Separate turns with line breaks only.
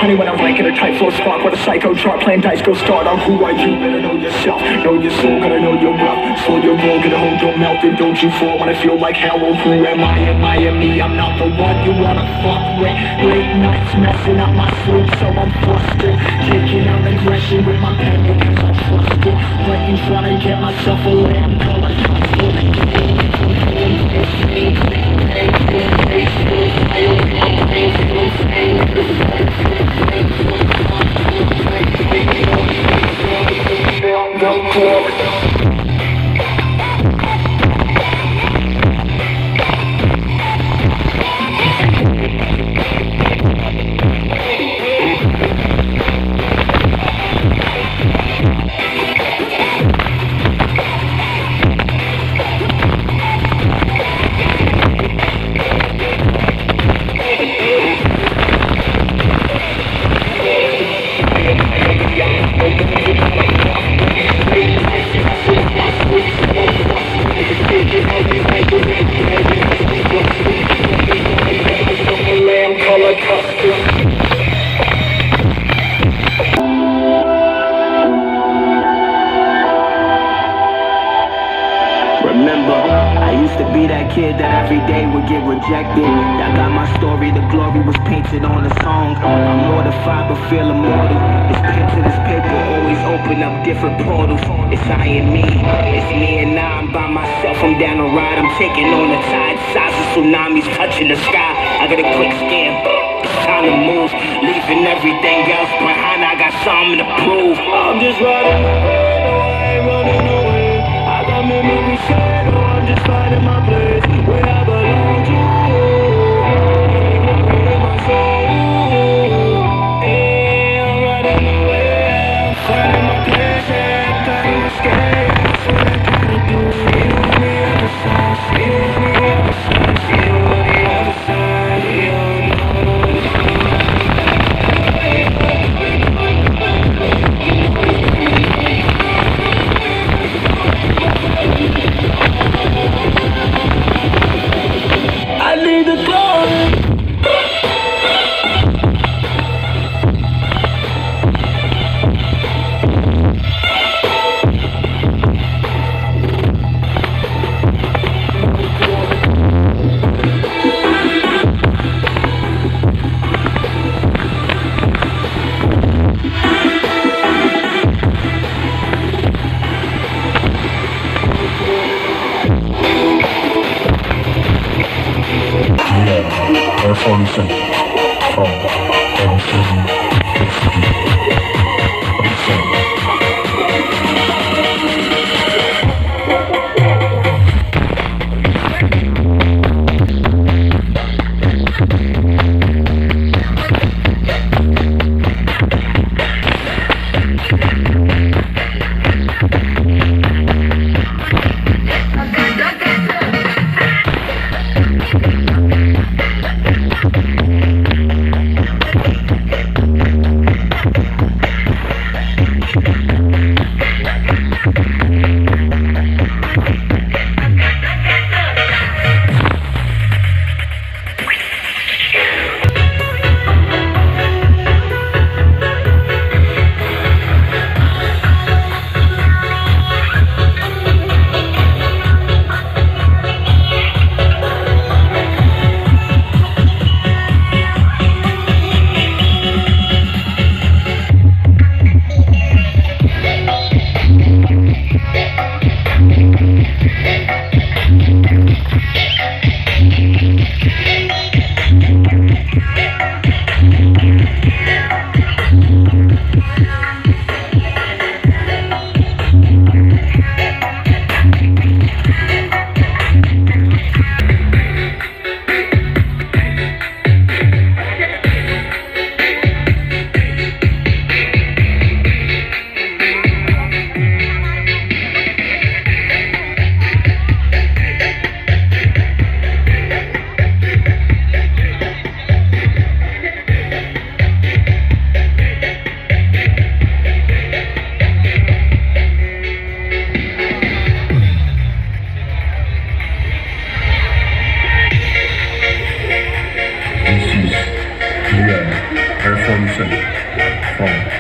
Honey, when I'm blanking a tight flow spark with a psycho chart, playing dice, go start on who are you. Better know yourself, know your soul, gotta know your wealth. Slow your roll, get a hold, don't melt, and don't you fall when I feel like hell. Oh, who am I? Am I me? I'm not the one you wanna fuck with. Late nights messing up my sleep, so I'm flustered. Taking out aggression with my pen because I trust it. Right in front and get myself a lamb color
Remember, I used to be that kid that every day would get rejected. Y'all got my story, the glory was painted on a song. I'm mortified but feel immortal. This pen to this paper always open up different portals. It's I and me, it's me and I, I'm by myself, I'm down the ride. I'm taking on the tide, size of tsunamis touching the sky. I got a quick scan, it's time to move. Leaving everything else behind, I got something to prove. I'm just riding away, no I ain't running away. I got memories shed, oh I'm just finding my place where I belong to. In my soul, hey, I'm riding away, I'm finding my place, yeah, I'm trying to escape. That's what I gotta do. See you on the other side, see you on the other side, see you on the other side, see you on the other side. I need to go.
Boom.